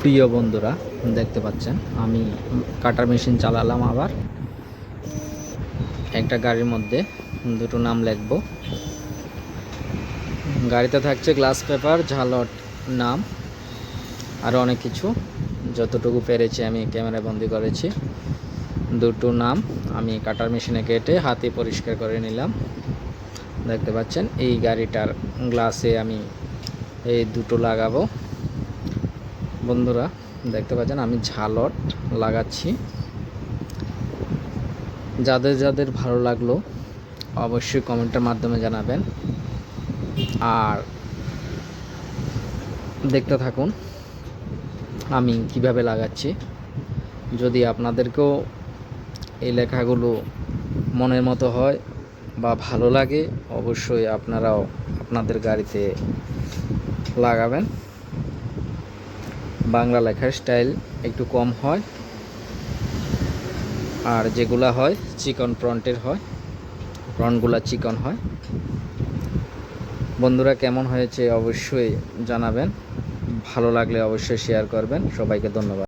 প্রিয় বন্ধুরা, দেখতে পাচ্ছেন আমি কাটার মেশিন চালালাম। আবার একটা গাড়ির মধ্যে দুটো নাম লিখব। গাড়িতে থাকছে গ্লাস পেপার, ঝালট, নাম, আরও অনেক কিছু। যতটুকু পেরেছি আমি ক্যামেরায় বন্দি করেছি। দুটো নাম আমি কাটার মেশিনে কেটে হাতে পরিষ্কার করে নিলাম। দেখতে পাচ্ছেন এই গাড়িটার গ্লাসে আমি এই দুটো লাগাবো। বন্ধুরা দেখতে পাচ্ছেন আমি ঝালট লাগাচ্ছি। যাদের যাদের ভালো লাগলো অবশ্যই কমেন্টের মাধ্যমে জানাবেন, আর দেখতে থাকুন আমি কিভাবে লাগাচ্ছি। যদি আপনাদেরকেও এই লেখাগুলো মনের মতো হয় বা ভালো লাগে, অবশ্যই আপনারাও আপনাদের গাড়িতে লাগাবেন। বাংলা লেখার স্টাইল একটু কম হয়, আর যেগুলা হয় চিকন ফ্রন্টের হয়, ফ্রন্টগুলা চিকন হয়। বন্ধুরা কেমন হয়েছে অবশ্যই জানাবেন, ভালো লাগলে অবশ্যই শেয়ার করবেন। সবাইকে ধন্যবাদ।